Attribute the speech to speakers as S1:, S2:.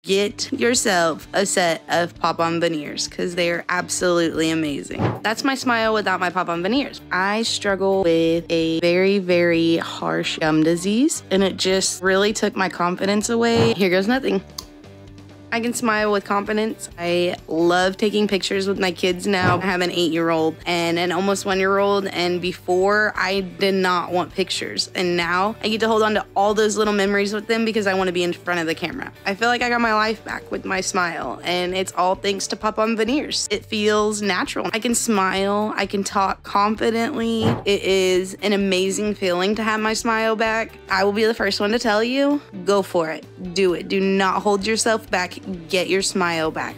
S1: Get yourself a set of pop-on veneers because they are absolutely amazing. That's my smile without my pop-on veneers. I struggle with a very, very harsh gum disease, and it just really took my confidence away. Here goes nothing. I can smile with confidence. I love taking pictures with my kids now. I have an 8-year-old and an almost 1-year-old, and before I did not want pictures, and now I get to hold on to all those little memories with them because I want to be in front of the camera. I feel like I got my life back with my smile, and it's all thanks to pop-on veneers. It feels natural. I can smile, I can talk confidently. It is an amazing feeling to have my smile back. I will be the first one to tell you, go for it, do it. Do not hold yourself back. Get your smile back.